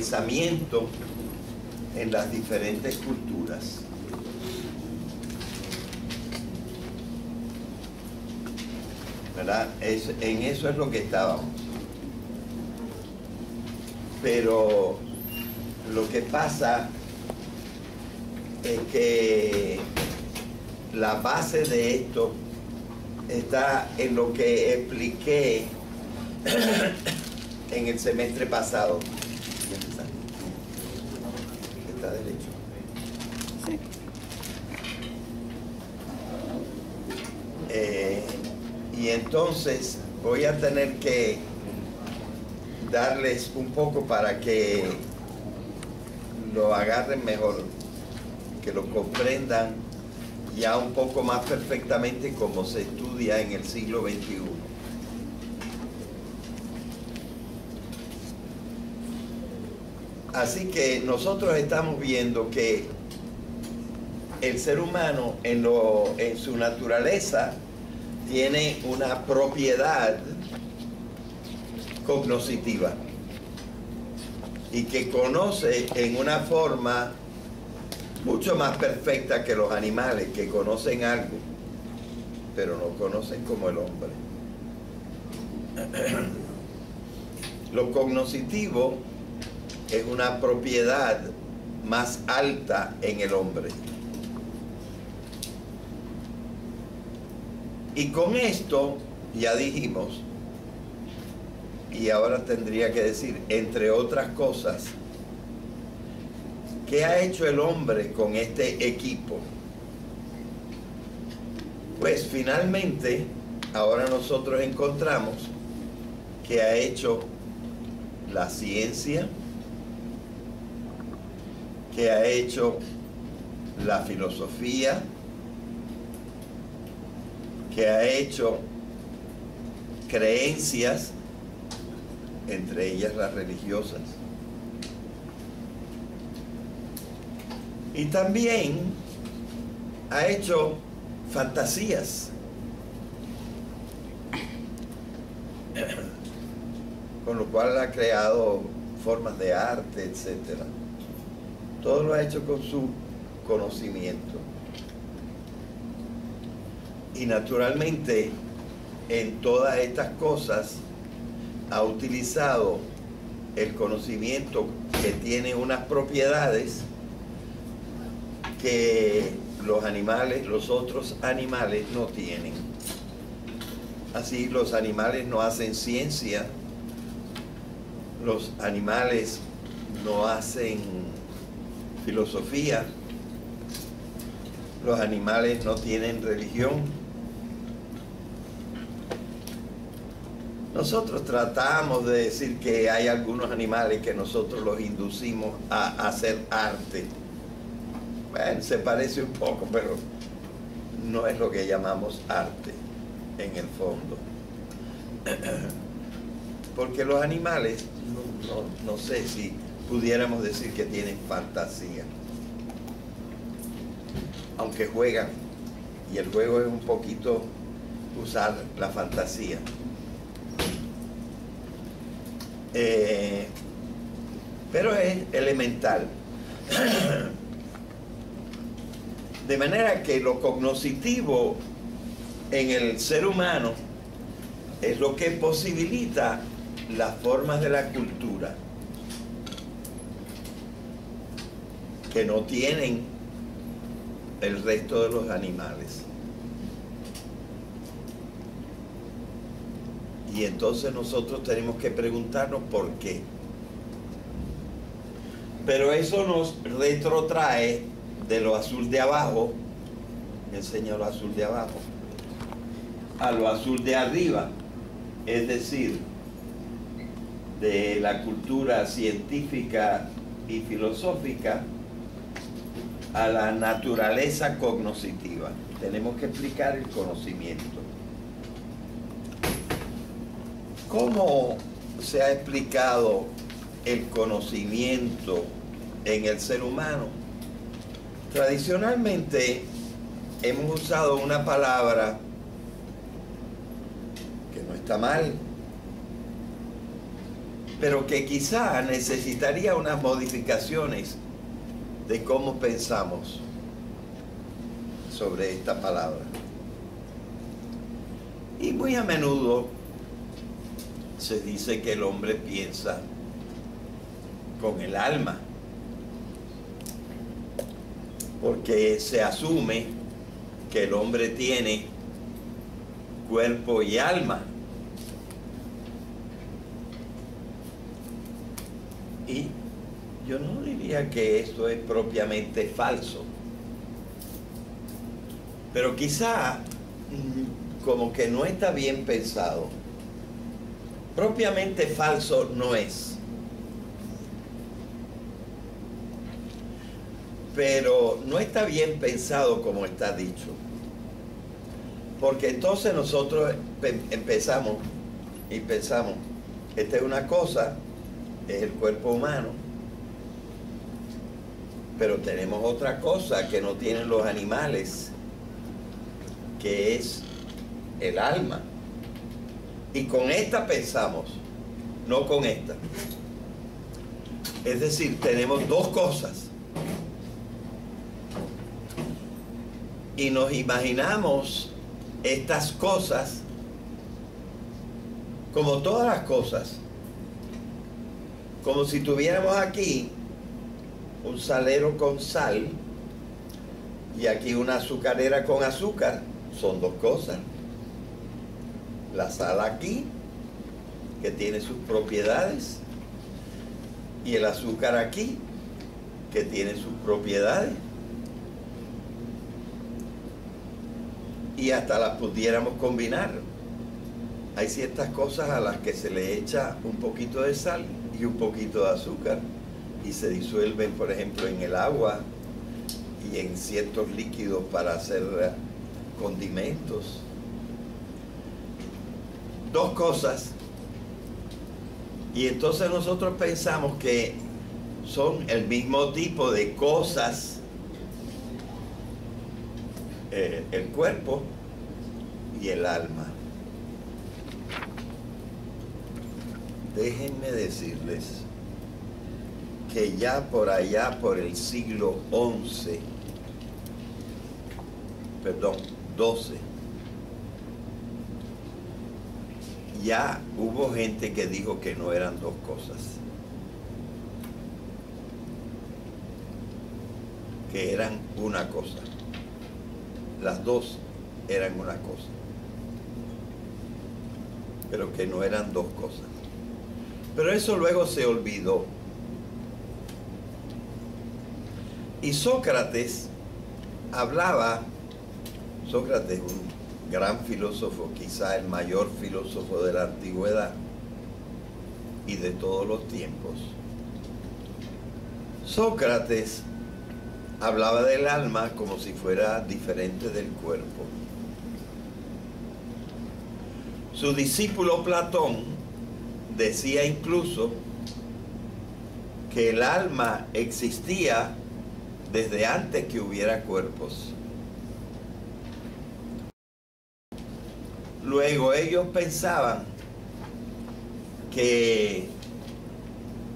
pensamiento en las diferentes culturas. ¿Verdad? En eso es lo que estábamos. Pero lo que pasa es que la base de esto está en lo que expliqué en el semestre pasado. ¿Está derecho? Sí. Y entonces voy a tener que darles un poco para que lo agarren mejor, que lo comprendan ya un poco más perfectamente como se estudia en el siglo XXI. Así que nosotros estamos viendo que el ser humano en su naturaleza tiene una propiedad cognoscitiva y que conoce en una forma mucho más perfecta que los animales, que conocen algo, pero no conocen como el hombre. Lo cognoscitivo es una propiedad más alta en el hombre. Y con esto ya dijimos, y ahora tendría que decir, entre otras cosas, ¿qué ha hecho el hombre con este equipo? Pues finalmente, ahora nosotros encontramos que ha hecho la ciencia, que ha hecho la filosofía, que ha hecho creencias, entre ellas las religiosas, y también ha hecho fantasías, con lo cual ha creado formas de arte, etcétera. Todo lo ha hecho con su conocimiento. Y naturalmente, en todas estas cosas, ha utilizado el conocimiento que tiene unas propiedades que los animales, los otros animales no tienen. Así, los animales no hacen ciencia, los animales no hacen filosofía, los animales no tienen religión. Nosotros tratamos de decir que hay algunos animales que nosotros los inducimos a hacer arte. Bueno, se parece un poco, pero no es lo que llamamos arte en el fondo. Porque los animales, no sé si pudiéramos decir que tienen fantasía. Aunque juegan, y el juego es un poquito usar la fantasía. Pero es elemental. De manera que lo cognoscitivo en el ser humano es lo que posibilita las formas de la cultura que no tienen el resto de los animales. Y entonces nosotros tenemos que preguntarnos por qué. Pero eso nos retrotrae de lo azul de abajo, me enseña lo azul de abajo, a lo azul de arriba, es decir, de la cultura científica y filosófica a la naturaleza cognoscitiva. Tenemos que explicar el conocimiento. ¿Cómo se ha explicado el conocimiento en el ser humano? Tradicionalmente hemos usado una palabra que no está mal, pero que quizá necesitaría unas modificaciones de cómo pensamos sobre esta palabra. Y muy a menudo se dice que el hombre piensa con el alma, porque se asume que el hombre tiene cuerpo y alma. Y yo no diría que esto es propiamente falso, pero quizá como que no está bien pensado. Propiamente falso no es, pero no está bien pensado como está dicho, porque entonces nosotros empezamos y pensamos, esta es una cosa, es el cuerpo humano, pero tenemos otra cosa que no tienen los animales, que es el alma. Y con esta pensamos, no con esta. Es decir, tenemos dos cosas. Y nos imaginamos estas cosas como todas las cosas. Como si tuviéramos aquí un salero con sal y aquí una azucarera con azúcar. Son dos cosas. La sal aquí, que tiene sus propiedades, y el azúcar aquí, que tiene sus propiedades. Y hasta las pudiéramos combinar. Hay ciertas cosas a las que se le echa un poquito de sal y un poquito de azúcar y se disuelven, por ejemplo, en el agua y en ciertos líquidos para hacer condimentos. Dos cosas, y entonces nosotros pensamos que son el mismo tipo de cosas, el cuerpo y el alma. Déjenme decirles que ya por allá, por el siglo XI, perdón, XII, ya hubo gente que dijo que no eran dos cosas, que eran una cosa. Las dos eran una cosa, pero que no eran dos cosas. Pero eso luego se olvidó. Y Sócrates hablaba, Sócrates, un gran filósofo, quizá el mayor filósofo de la antigüedad y de todos los tiempos. Sócrates hablaba del alma como si fuera diferente del cuerpo. Su discípulo Platón decía incluso que el alma existía desde antes que hubiera cuerpos. Luego ellos pensaban que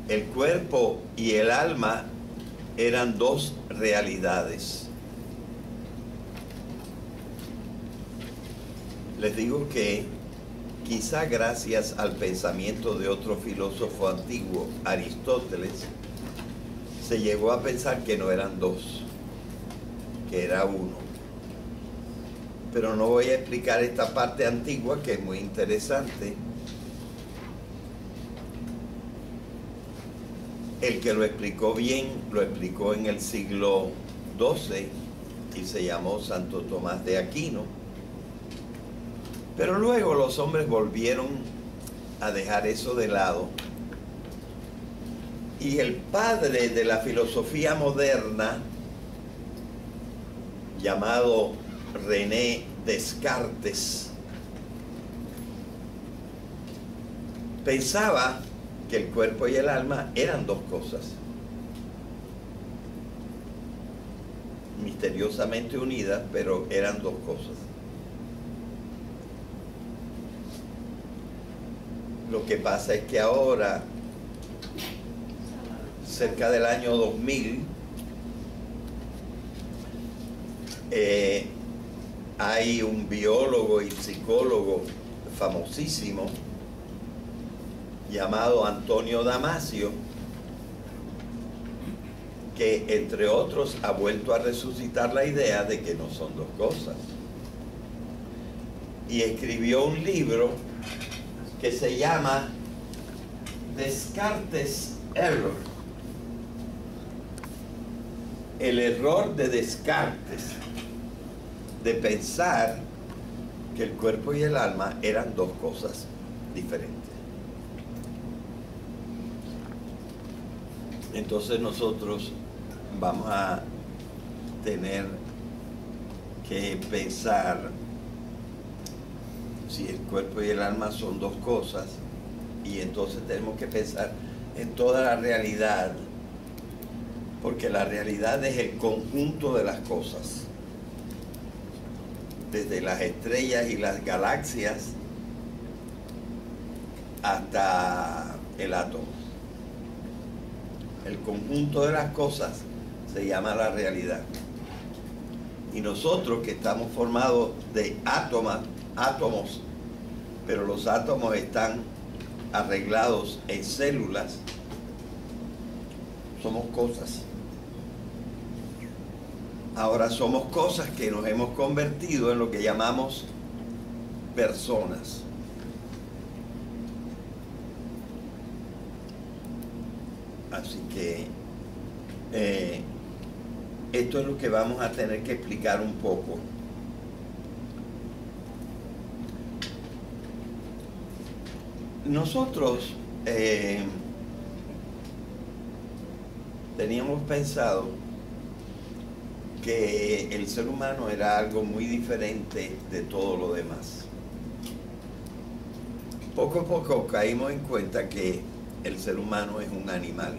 el cuerpo y el alma eran dos realidades. Les digo que quizá gracias al pensamiento de otro filósofo antiguo, Aristóteles, se llegó a pensar que no eran dos, que era uno. Pero no voy a explicar esta parte antigua que es muy interesante. El que lo explicó bien, lo explicó en el siglo XII y se llamó Santo Tomás de Aquino. Pero luego los hombres volvieron a dejar eso de lado. Y el padre de la filosofía moderna, llamado René Descartes, pensaba que el cuerpo y el alma eran dos cosas, misteriosamente unidas, pero eran dos cosas. Lo que pasa es que ahora cerca del año 2000, hay un biólogo y psicólogo famosísimo llamado Antonio Damasio, que entre otros ha vuelto a resucitar la idea de que no son dos cosas. Y escribió un libro que se llama Descartes Error. El error de Descartes de pensar que el cuerpo y el alma eran dos cosas diferentes. Entonces nosotros vamos a tener que pensar si el cuerpo y el alma son dos cosas, y entonces tenemos que pensar en toda la realidad, porque la realidad es el conjunto de las cosas, desde las estrellas y las galaxias hasta el átomo. El conjunto de las cosas se llama la realidad. Y nosotros, que estamos formados de átomos, pero los átomos están arreglados en células, somos cosas. Ahora somos cosas que nos hemos convertido en lo que llamamos personas. Así que esto es lo que vamos a tener que explicar un poco. Nosotros teníamos pensado que el ser humano era algo muy diferente de todo lo demás. Poco a poco caímos en cuenta que el ser humano es un animal.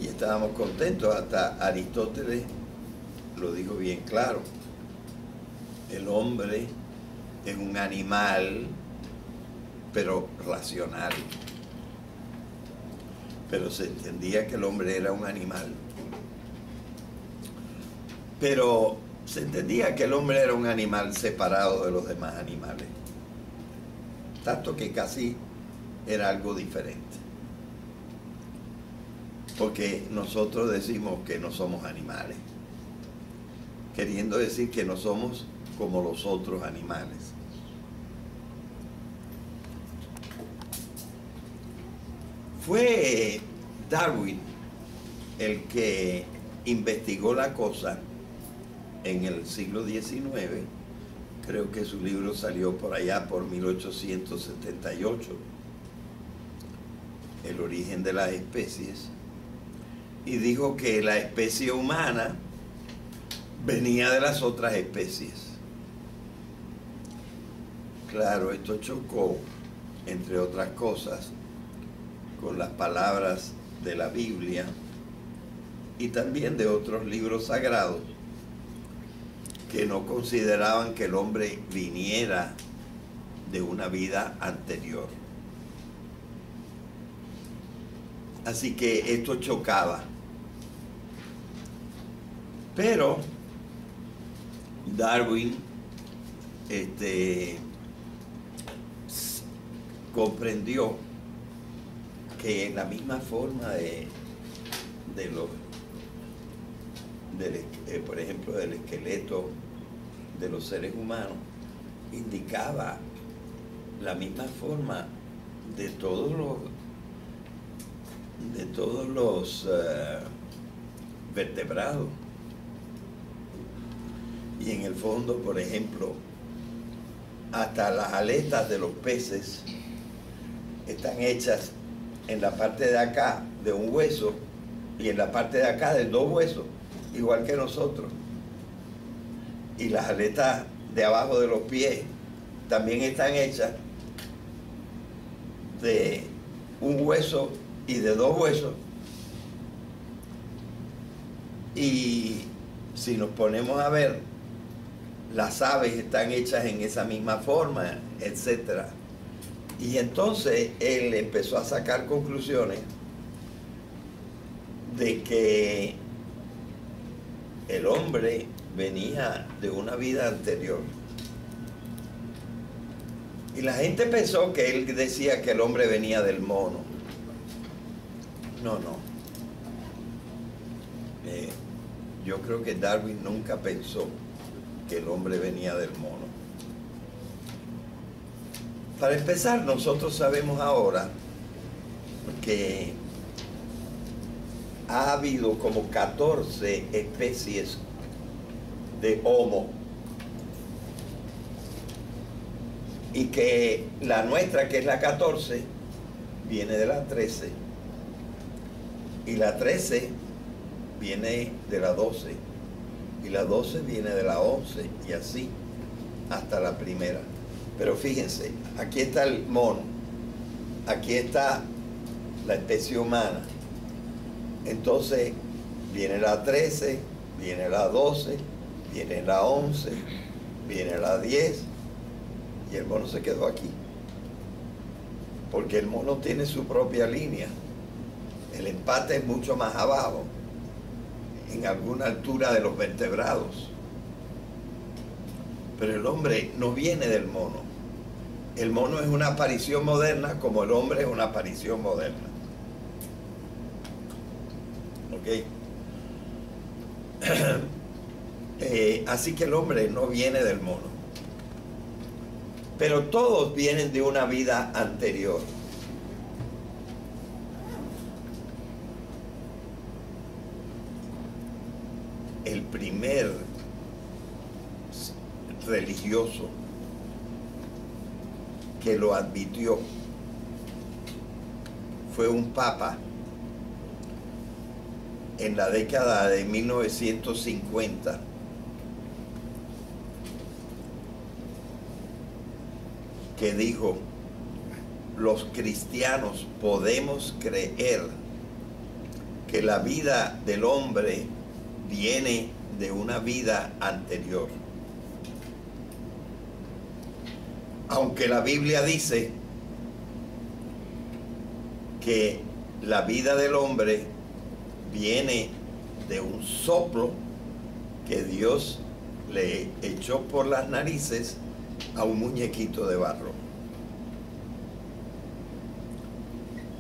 Y estábamos contentos, hasta Aristóteles lo dijo bien claro. El hombre es un animal, pero racional. Pero se entendía que el hombre era un animal. Pero se entendía que el hombre era un animal separado de los demás animales. Tanto que casi era algo diferente. Porque nosotros decimos que no somos animales, queriendo decir que no somos como los otros animales. Fue Darwin el que investigó la cosa en el siglo XIX. Creo que su libro salió por allá por 1878, El origen de las especies, y dijo que la especie humana venía de las otras especies. Claro, esto chocó, entre otras cosas, con las palabras de la Biblia y también de otros libros sagrados que no consideraban que el hombre viniera de una vida anterior. Así que esto chocaba. Pero Darwin comprendió que en la misma forma por ejemplo, del esqueleto de los seres humanos, indicaba la misma forma de todos los vertebrados. Y en el fondo, por ejemplo, hasta las aletas de los peces están hechas en la parte de acá de un hueso y en la parte de acá de dos huesos, igual que nosotros. Y las aletas de abajo de los pies también están hechas de un hueso y de dos huesos. Y si nos ponemos a ver, las aves están hechas en esa misma forma, etc. Y entonces él empezó a sacar conclusiones de que el hombre venía de una vida anterior. Y la gente pensó que él decía que el hombre venía del mono. No. Yo creo que Darwin nunca pensó que el hombre venía del mono. Para empezar, nosotros sabemos ahora que ha habido como 14 especies de Homo, y que la nuestra, que es la 14, viene de la 13, y la 13 viene de la 12, y la 12 viene de la 11, y así hasta la primera. Pero fíjense, aquí está el mono, aquí está la especie humana. Entonces viene la 13, viene la 12, viene la 11, viene la 10, y el mono se quedó aquí. Porque el mono tiene su propia línea. El empate es mucho más abajo, en alguna altura de los vertebrados. Pero el hombre no viene del mono. El mono es una aparición moderna, como el hombre es una aparición moderna. ¿Ok? Así que el hombre no viene del mono. Pero todos vienen de una vida anterior. El primer religioso que lo admitió fue un papa en la década de 1950, que dijo: los cristianos podemos creer que la vida del hombre viene de una vida anterior. Aunque la Biblia dice que la vida del hombre viene de un soplo que Dios le echó por las narices a un muñequito de barro.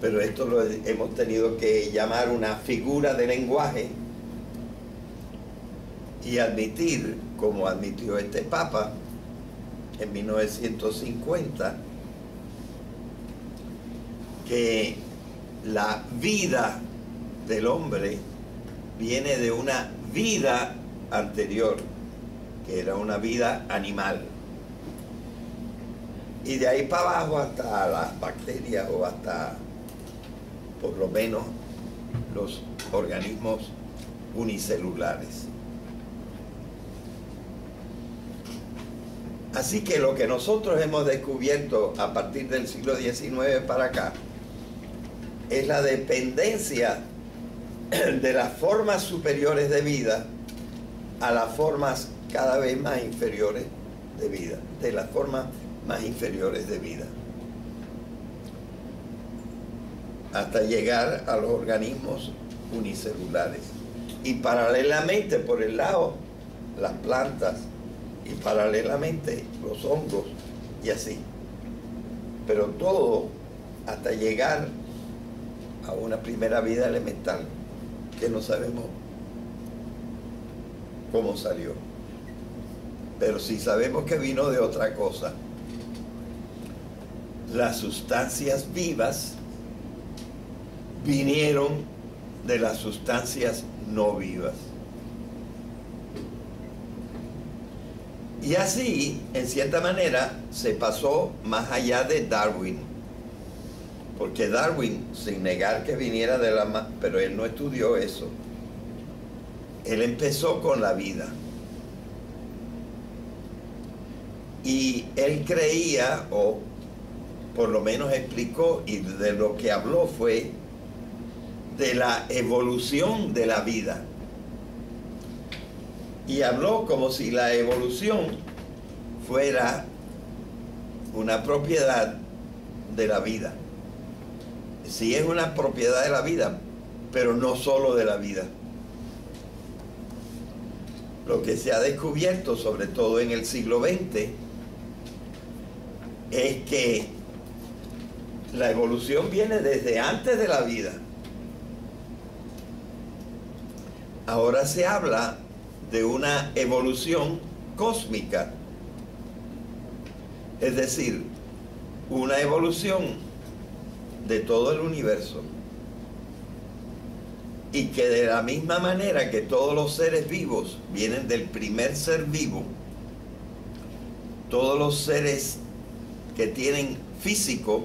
Pero esto lo hemos tenido que llamar una figura de lenguaje y admitir, como admitió este Papa en 1950, que la vida del hombre viene de una vida anterior, que era una vida animal. Y de ahí para abajo hasta las bacterias, o hasta por lo menos los organismos unicelulares. Así que lo que nosotros hemos descubierto a partir del siglo XIX para acá es la dependencia de las formas superiores de vida a las formas cada vez más inferiores de vida, de las formas más inferiores de vida, hasta llegar a los organismos unicelulares. Y paralelamente, por el lado, las plantas, y paralelamente los hongos, y así. Pero todo hasta llegar a una primera vida elemental que no sabemos cómo salió. Pero sí sabemos que vino de otra cosa. Las sustancias vivas vinieron de las sustancias no vivas. Y así, en cierta manera, se pasó más allá de Darwin. Porque Darwin, sin negar que viniera de la... pero él no estudió eso. Él empezó con la vida. Y él creía, o por lo menos explicó, y de lo que habló fue de la evolución de la vida. Y habló como si la evolución fuera una propiedad de la vida. Sí es una propiedad de la vida, pero no solo de la vida. Lo que se ha descubierto, sobre todo en el siglo XX, es que la evolución viene desde antes de la vida. Ahora se habla de una evolución cósmica, es decir, una evolución de todo el universo, y que de la misma manera que todos los seres vivos vienen del primer ser vivo, todos los seres que tienen físico,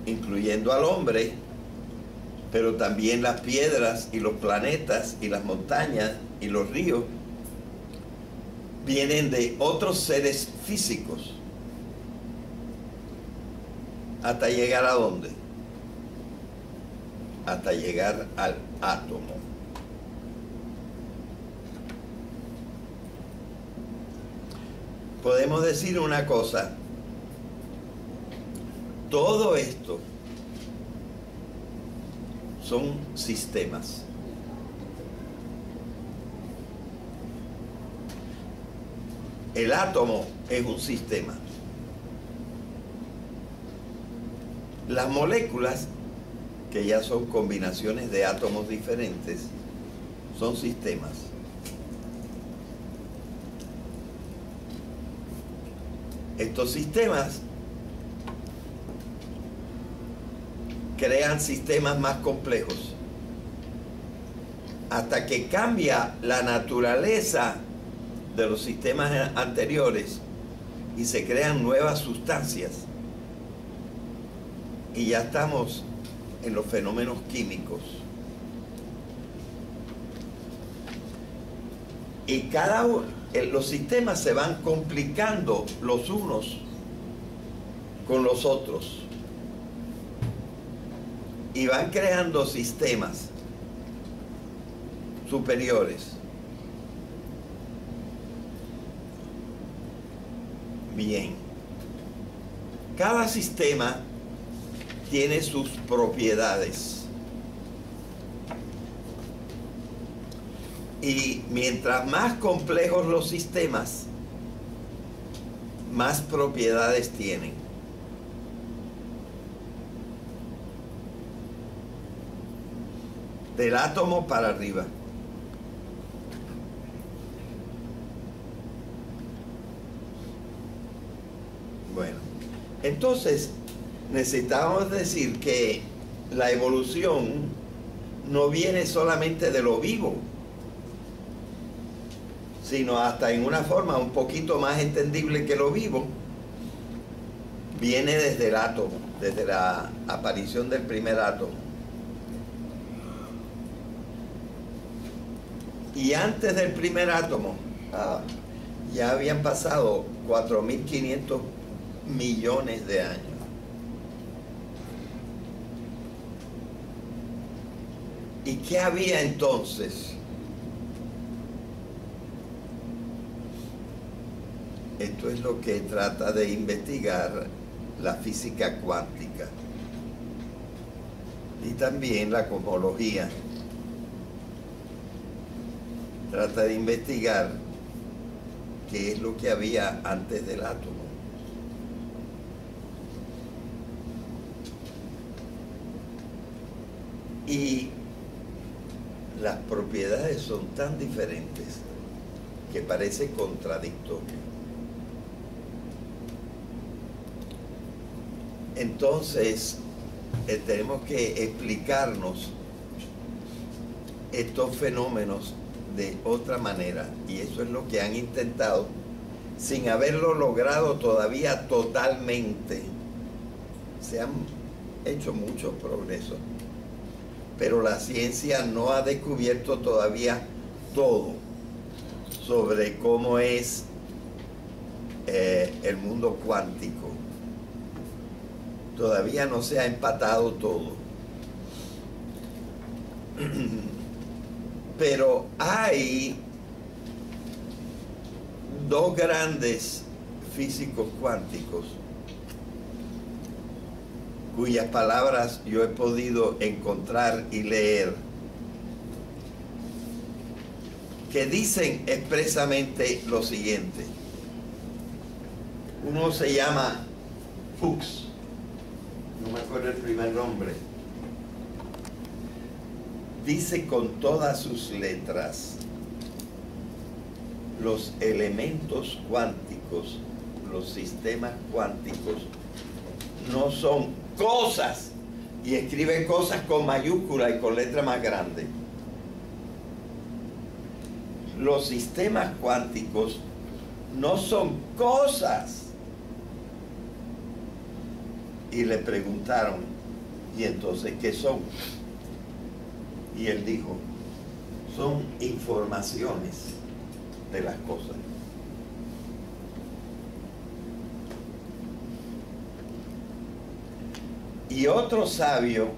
incluyendo al hombre, pero también las piedras y los planetas y las montañas y los ríos, vienen de otros seres físicos. ¿Hasta llegar a dónde? Hasta llegar al átomo. Podemos decir una cosa: todo esto son sistemas. El átomo es un sistema. Las moléculas, que ya son combinaciones de átomos diferentes, son sistemas. Estos sistemas crean sistemas más complejos hasta que cambia la naturaleza de los sistemas anteriores y se crean nuevas sustancias, y ya estamos en los fenómenos químicos. Y los sistemas se van complicando los unos con los otros y van creando sistemas superiores. Bien, cada sistema tiene sus propiedades, y mientras más complejos los sistemas, más propiedades tienen. Del átomo para arriba. Bueno, entonces necesitamos decir que la evolución no viene solamente de lo vivo, sino hasta en una forma un poquito más entendible que lo vivo, viene desde el átomo, desde la aparición del primer átomo. Y antes del primer átomo, ya habían pasado 4.500 millones de años. ¿Y qué había entonces? Esto es lo que trata de investigar la física cuántica y también la cosmología. Trata de investigar qué es lo que había antes del átomo. Y las propiedades son tan diferentes que parece contradictorio. Entonces, tenemos que explicarnos estos fenómenos de otra manera, y eso es lo que han intentado sin haberlo logrado todavía totalmente. Se han hecho muchos progresos, pero la ciencia no ha descubierto todavía todo sobre cómo es el mundo cuántico. Todavía no se ha empatado todo. Pero hay dos grandes físicos cuánticos cuyas palabras yo he podido encontrar y leer, que dicen expresamente lo siguiente. Uno se llama Fuchs, no me acuerdo el primer nombre. Dice con todas sus letras: los elementos cuánticos, los sistemas cuánticos, no son cosas, y escribe cosas con mayúscula y con letra más grande. Los sistemas cuánticos no son cosas. Y le preguntaron, ¿y entonces qué son? Y él dijo, son informaciones de las cosas. Y otro sabio,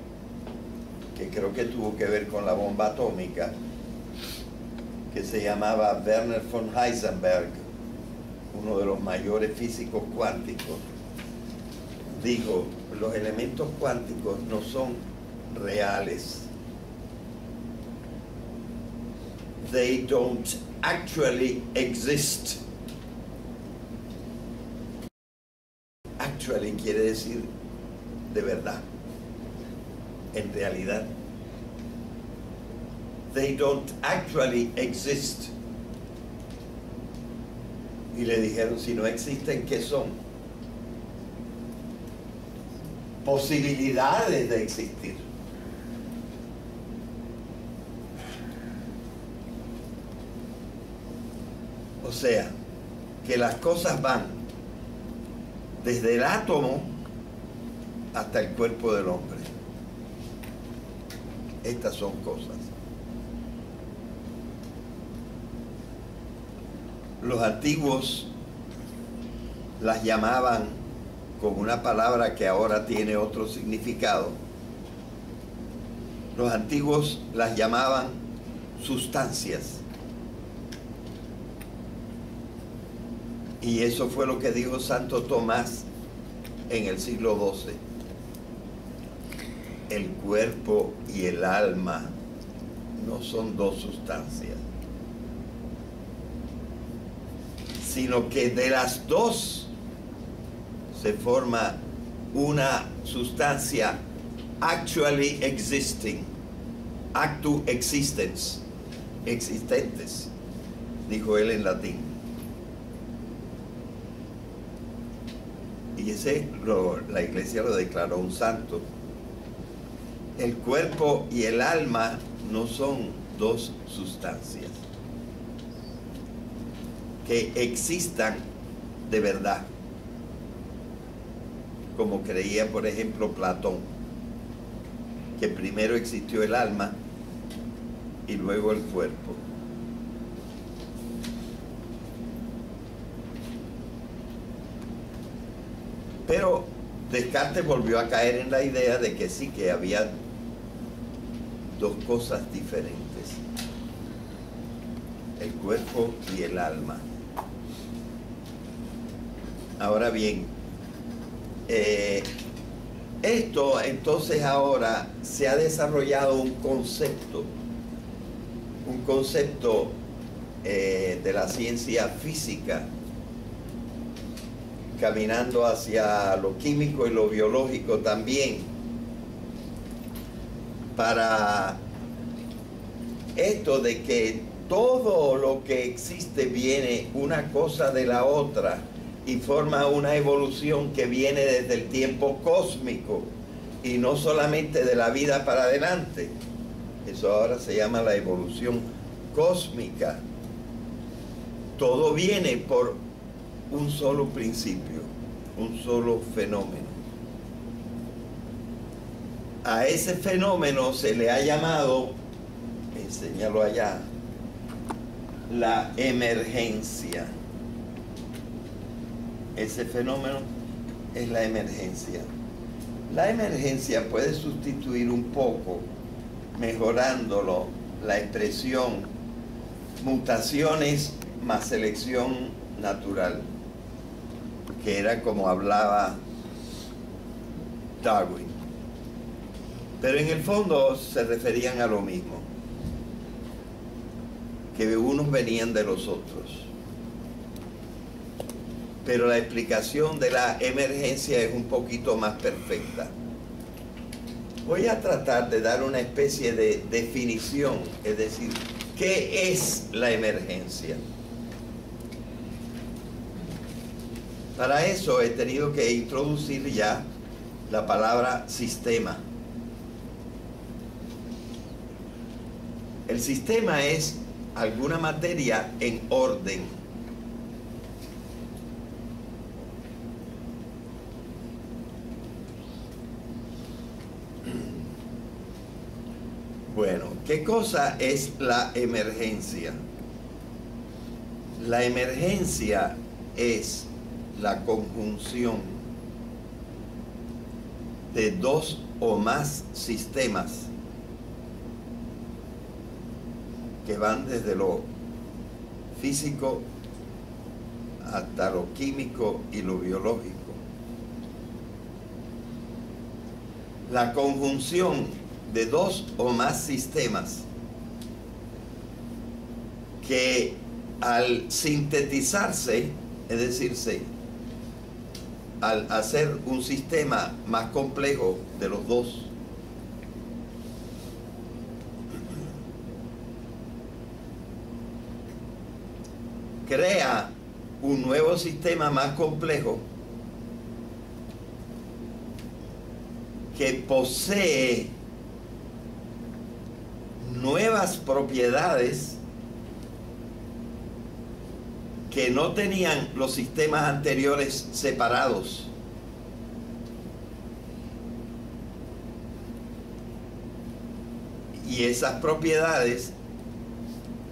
que creo que tuvo que ver con la bomba atómica, que se llamaba Werner von Heisenberg, uno de los mayores físicos cuánticos, dijo, los elementos cuánticos no son reales. They don't actually exist. Actually quiere decir de verdad, en realidad. They don't actually exist. Y le dijeron, si no existen, ¿qué son? Posibilidades de existir. O sea, que las cosas van desde el átomo hasta el cuerpo del hombre. Estas son cosas. Los antiguos las llamaban con una palabra que ahora tiene otro significado. Los antiguos las llamaban sustancias. Y eso fue lo que dijo Santo Tomás en el siglo XII. El cuerpo y el alma no son dos sustancias, sino que de las dos se forma una sustancia actually existing, actu existens, existentes, dijo él en latín. Y ese la iglesia lo declaró un santo. El cuerpo y el alma no son dos sustancias que existan de verdad, como creía, por ejemplo, Platón, que primero existió el alma y luego el cuerpo. Pero Descartes volvió a caer en la idea de que sí, que había dos cosas diferentes, el cuerpo y el alma. Ahora bien, esto entonces ahora se ha desarrollado un concepto de la ciencia física, caminando hacia lo químico y lo biológico también, para esto de que todo lo que existe viene una cosa de la otra y forma una evolución que viene desde el tiempo cósmico y no solamente de la vida para adelante. Eso ahora se llama la evolución cósmica. Todo viene por un solo principio, un solo fenómeno. A ese fenómeno se le ha llamado, enséñalo allá, la emergencia. Ese fenómeno es la emergencia. La emergencia puede sustituir un poco, mejorándolo, la expresión mutaciones más selección natural, que era como hablaba Darwin. Pero en el fondo se referían a lo mismo, que unos venían de los otros. Pero la explicación de la emergencia es un poquito más perfecta. Voy a tratar de dar una especie de definición, es decir, ¿qué es la emergencia? Para eso he tenido que introducir ya la palabra sistema. El sistema es alguna materia en orden. Bueno, ¿qué cosa es la emergencia? La emergencia es la conjunción de dos o más sistemas que van desde lo físico hasta lo químico y lo biológico. La conjunción de dos o más sistemas que al sintetizarse, es decir, al hacer un sistema más complejo de los dos, crea un nuevo sistema más complejo que posee nuevas propiedades que no tenían los sistemas anteriores separados. Y esas propiedades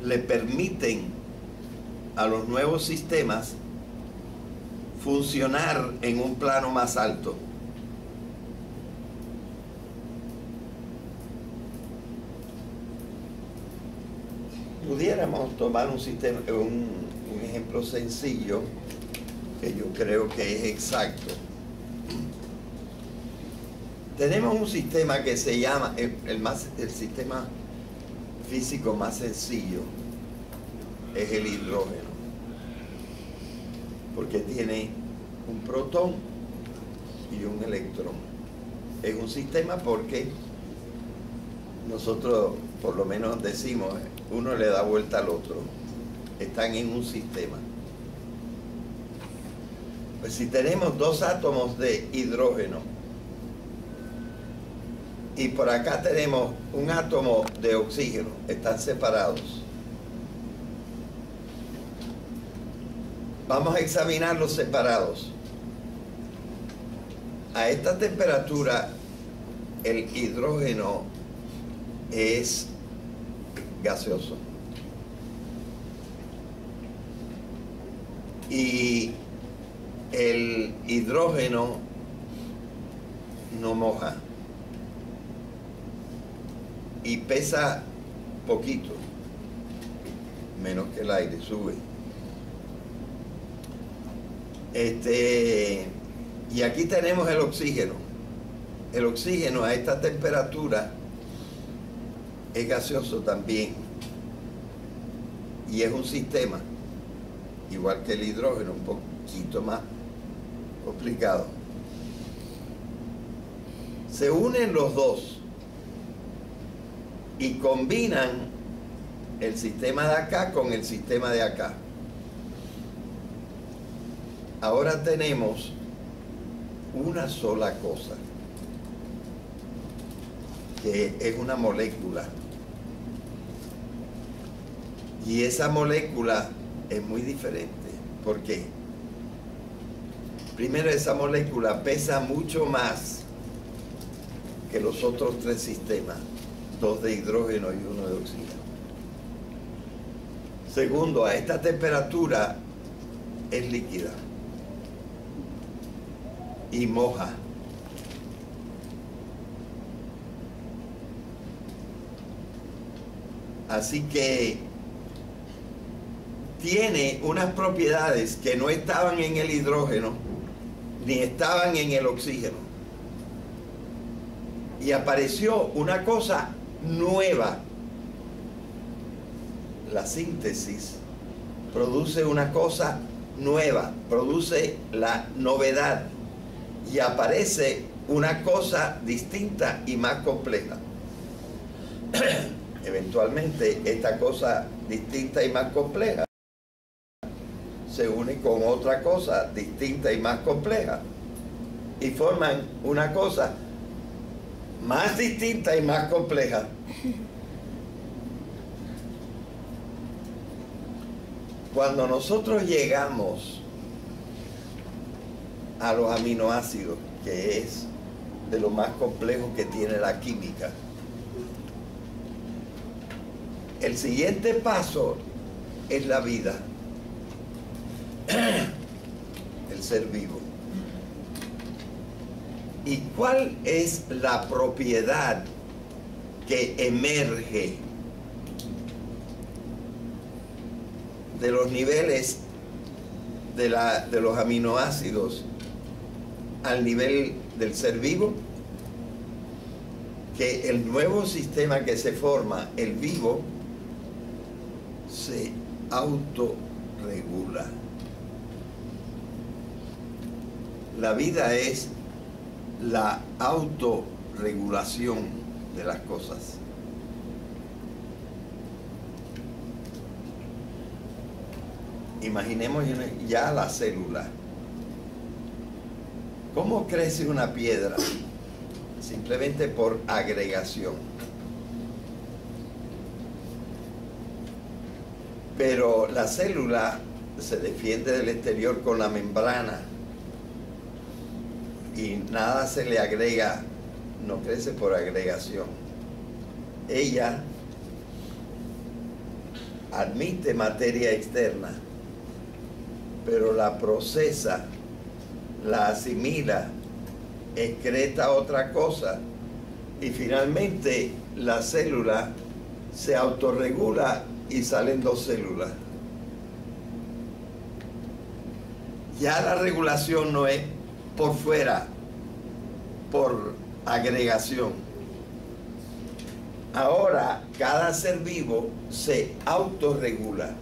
le permiten a los nuevos sistemas funcionar en un plano más alto. Pudiéramos tomar un ejemplo sencillo que yo creo que es exacto. Tenemos un sistema que se llama, el sistema físico más sencillo es el hidrógeno, porque tiene un protón y un electrón. Es un sistema porque nosotros por lo menos decimos, uno le da vuelta al otro, están en un sistema. Pues si tenemos dos átomos de hidrógeno y por acá tenemos un átomo de oxígeno, están separados. Vamos a examinarlos separados. A esta temperatura el hidrógeno es gaseoso y el hidrógeno no moja y pesa poquito, menos que el aire, sube. Y aquí tenemos el oxígeno. El oxígeno a esta temperatura es gaseoso también y es un sistema igual que el hidrógeno, un poquito más complicado. Se unen los dos y combinan el sistema de acá con el sistema de acá. Ahora tenemos una sola cosa, que es una molécula. Y esa molécula es muy diferente. ¿Por qué? Primero, esa molécula pesa mucho más que los otros tres sistemas, dos de hidrógeno y uno de oxígeno. Segundo, a esta temperatura es líquida y moja. Así que tiene unas propiedades que no estaban en el hidrógeno ni estaban en el oxígeno. y apareció una cosa nueva. La síntesis produce una cosa nueva, produce la novedad y aparece una cosa distinta y más compleja. Eventualmente esta cosa distinta y más compleja se une con otra cosa distinta y más compleja y forman una cosa más distinta y más compleja. Cuando nosotros llegamos a los aminoácidos, que es de lo más complejo que tiene la química, el siguiente paso es la vida, el ser vivo. ¿Y cuál es la propiedad que emerge de los niveles de los aminoácidos al nivel del ser vivo? Que el nuevo sistema que se forma, el vivo, se autorregula. La vida es la autorregulación de las cosas. Imaginemos ya la célula. ¿Cómo crece una piedra? Simplemente por agregación. Pero la célula se defiende del exterior con la membrana y nada se le agrega, no crece por agregación. Ella admite materia externa, pero la procesa, la asimila, excreta otra cosa y finalmente la célula se autorregula y salen dos células. Ya la regulación no es por fuera, por agregación. Ahora cada ser vivo se autorregula.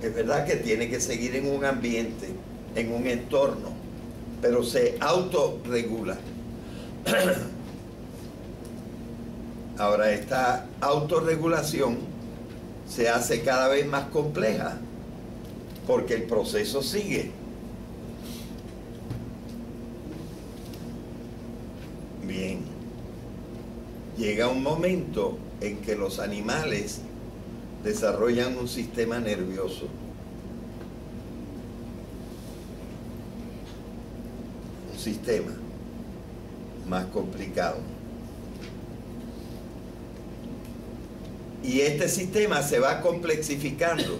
Es verdad que tiene que seguir en un ambiente, en un entorno, pero se autorregula. Ahora esta autorregulación se hace cada vez más compleja porque el proceso sigue. Bien, llega un momento en que los animales desarrollan un sistema nervioso. Un sistema más complicado. Y este sistema se va complexificando.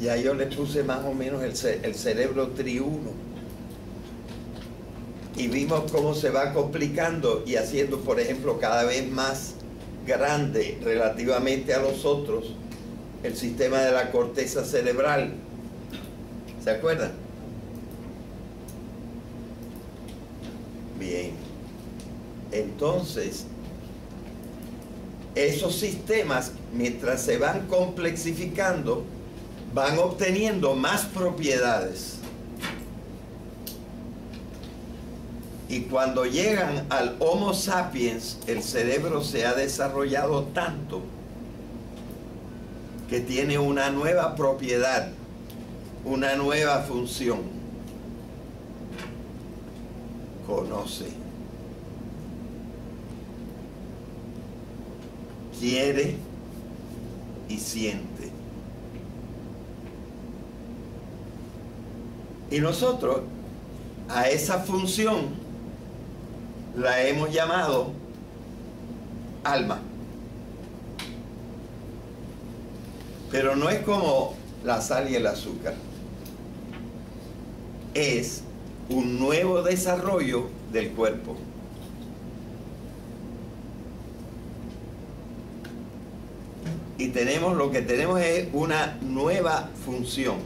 Ya yo le puse más o menos el cerebro triuno. Y vimos cómo se va complicando y haciendo, por ejemplo, cada vez más grande relativamente a los otros el sistema de la corteza cerebral. ¿Se acuerdan? Bien. Entonces, esos sistemas, mientras se van complexificando, van obteniendo más propiedades. Y cuando llegan al Homo sapiens, el cerebro se ha desarrollado tanto que tiene una nueva propiedad, una nueva función. Conoce, quiere y siente. Y nosotros a esa función la hemos llamado alma. Pero no es como la sal y el azúcar. Es un nuevo desarrollo del cuerpo. Y tenemos, lo que tenemos es una nueva función.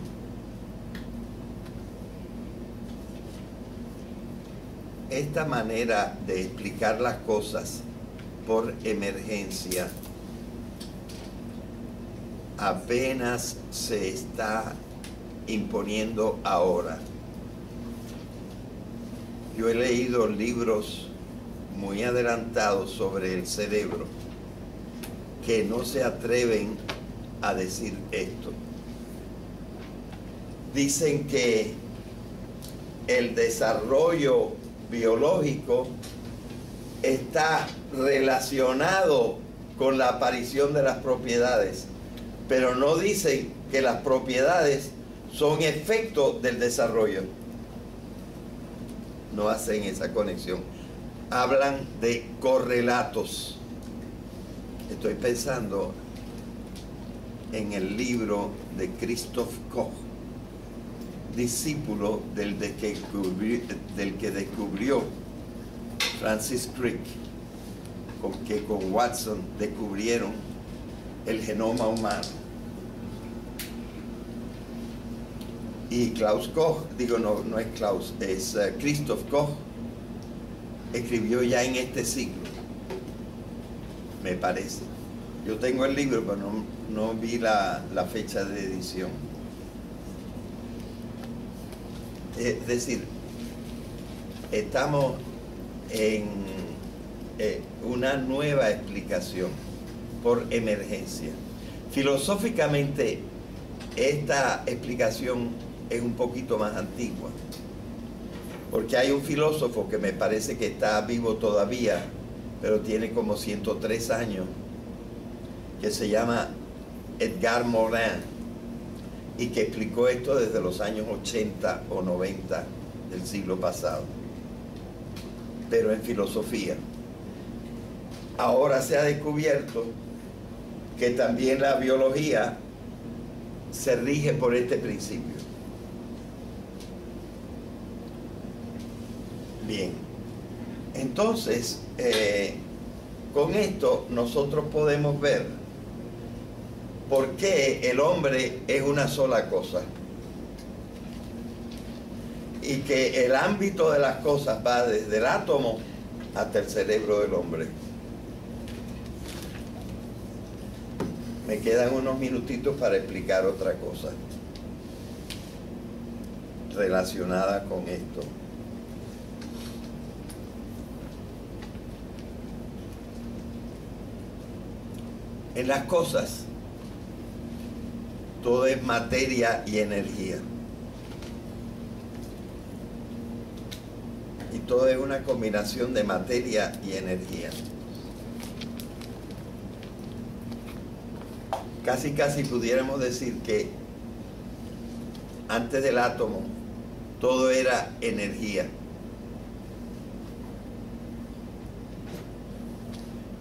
esta manera de explicar las cosas por emergencia apenas se está imponiendo ahora. Yo he leído libros muy adelantados sobre el cerebro que no se atreven a decir esto. Dicen que el desarrollo biológico está relacionado con la aparición de las propiedades, pero no dicen que las propiedades son efecto del desarrollo. No hacen esa conexión. Hablan de correlatos. Estoy pensando en el libro de Christoph Koch, discípulo del que descubrió Francis Crick, que con Watson descubrieron el genoma humano. Y Klaus Koch, no es Klaus, es Christoph Koch, escribió ya en este siglo, me parece. Yo tengo el libro, pero no vi la fecha de edición. Es decir, estamos en una nueva explicación por emergencia. Filosóficamente, esta explicación es un poquito más antigua, porque hay un filósofo que me parece que está vivo todavía, pero tiene como 103 años, que se llama Edgar Morin, y que explicó esto desde los años 80 o 90 del siglo pasado, pero en filosofía. Ahora se ha descubierto que también la biología se rige por este principio. Bien, entonces, con esto nosotros podemos ver por qué el hombre es una sola cosa y que el ámbito de las cosas va desde el átomo hasta el cerebro del hombre. Me quedan unos minutitos para explicar otra cosa relacionada con esto. En las cosas, todo es materia y energía. Y todo es una combinación de materia y energía. Casi pudiéramos decir que antes del átomo todo era energía.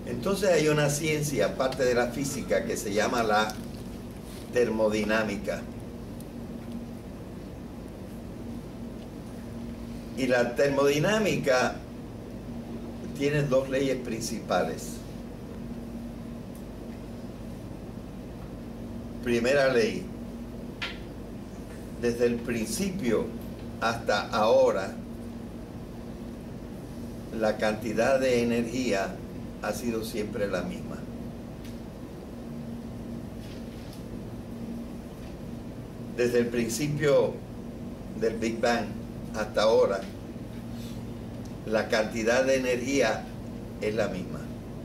Entonces hay una ciencia, aparte de la física, que se llama la termodinámica. Y la termodinámica tiene dos leyes principales. Primera ley: desde el principio hasta ahora, la cantidad de energía ha sido siempre la misma. Desde el principio del Big Bang hasta ahora, la cantidad de energía es la misma.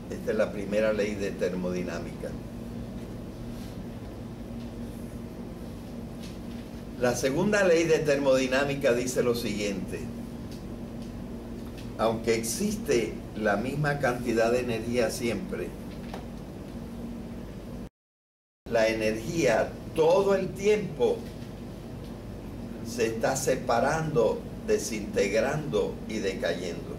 Esta es la primera ley de termodinámica. La segunda ley de termodinámica dice lo siguiente: aunque existe la misma cantidad de energía siempre, la energía todo el tiempo se está separando, desintegrando y decayendo.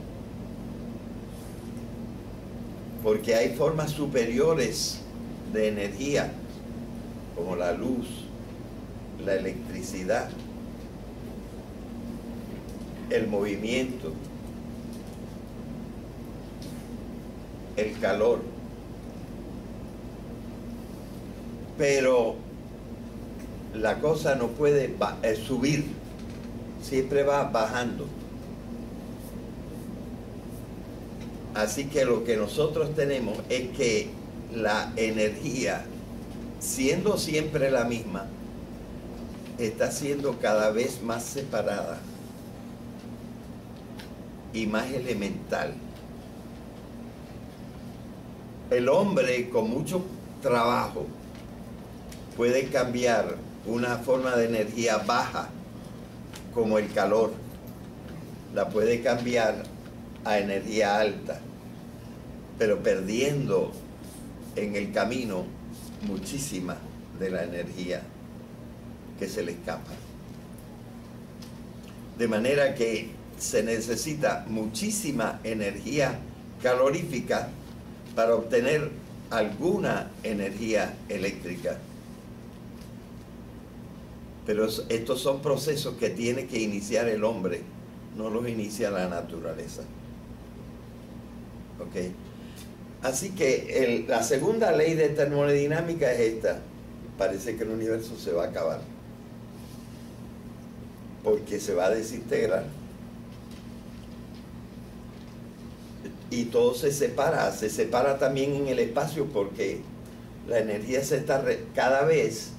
Porque hay formas superiores de energía, como la luz, la electricidad, el movimiento, el calor. Pero la cosa no puede subir, siempre va bajando. Así que lo que nosotros tenemos es que la energía, siendo siempre la misma, está siendo cada vez más separada y más elemental. El hombre con mucho trabajo puede cambiar una forma de energía baja, como el calor, la puede cambiar a energía alta, pero perdiendo en el camino muchísima de la energía que se le escapa. De manera que se necesita muchísima energía calorífica para obtener alguna energía eléctrica. Pero estos son procesos que tiene que iniciar el hombre, no los inicia la naturaleza. ¿Ok? Así que la segunda ley de termodinámica es esta. Parece que el universo se va a acabar, porque se va a desintegrar. Y todo se separa también en el espacio, porque la energía se está cada vez,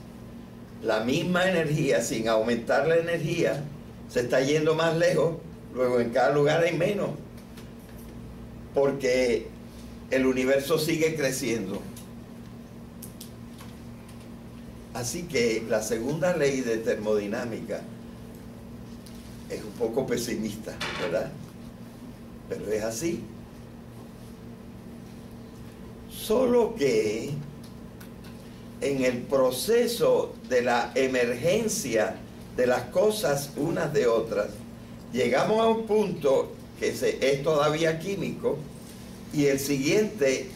la misma energía, sin aumentar la energía, se está yendo más lejos. Luego en cada lugar hay menos, porque el universo sigue creciendo. Así que la segunda ley de termodinámica es un poco pesimista, ¿verdad? Pero es así. Solo que en el proceso de la emergencia de las cosas unas de otras, llegamos a un punto que es todavía químico y el siguiente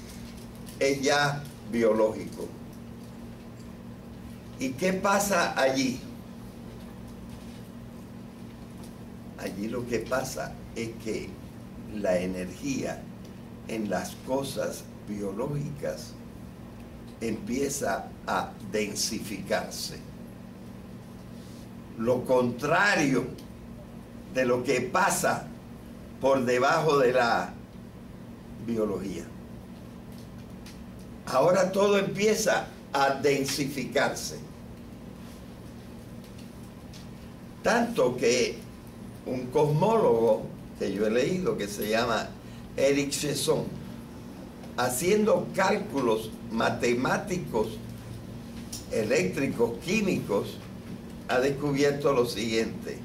es ya biológico. ¿Y qué pasa allí? Allí lo que pasa es que la energía en las cosas biológicas empieza a densificarse. Lo contrario de lo que pasa por debajo de la biología. Ahora todo empieza a densificarse. Tanto que un cosmólogo que yo he leído, que se llama Eric Chesson, haciendo cálculos matemáticos, eléctricos, químicos, ha descubierto lo siguiente: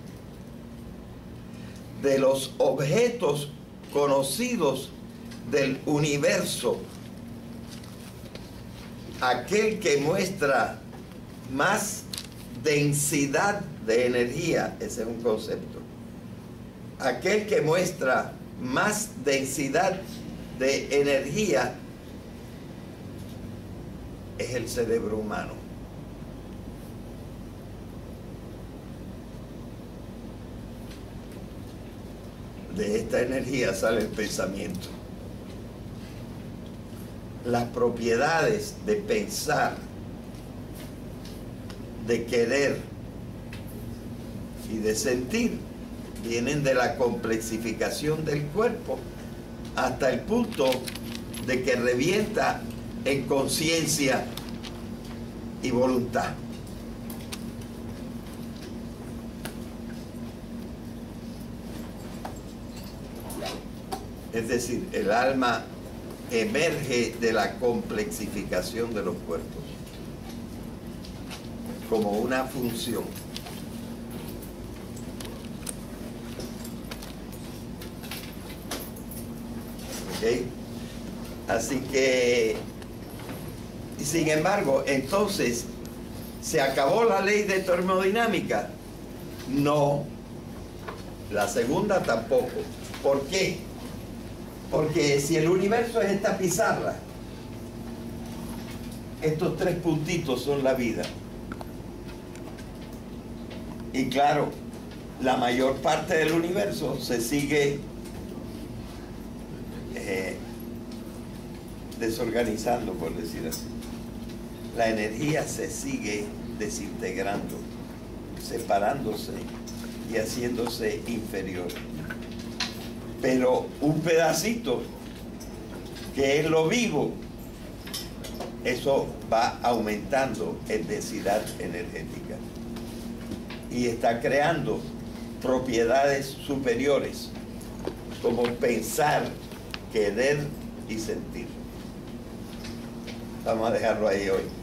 de los objetos conocidos del universo, aquel que muestra más densidad de energía, ese es un concepto, aquel que muestra más densidad de energía es el cerebro humano. De esta energía sale el pensamiento. Las propiedades de pensar, de querer y de sentir vienen de la complexificación del cuerpo hasta el punto de que revienta en conciencia y voluntad. Es decir, el alma emerge de la complexificación de los cuerpos como una función. ¿Ok? Así que, sin embargo, entonces, ¿se acabó la ley de termodinámica? No. La segunda tampoco. ¿Por qué? Porque si el universo es esta pizarra, estos tres puntitos son la vida. Y claro, la mayor parte del universo se sigue desorganizando, por decir así. La energía se sigue desintegrando, separándose y haciéndose inferior. Pero un pedacito que es lo vivo, eso va aumentando en densidad energética y está creando propiedades superiores como pensar, querer y sentir. Vamos a dejarlo ahí hoy.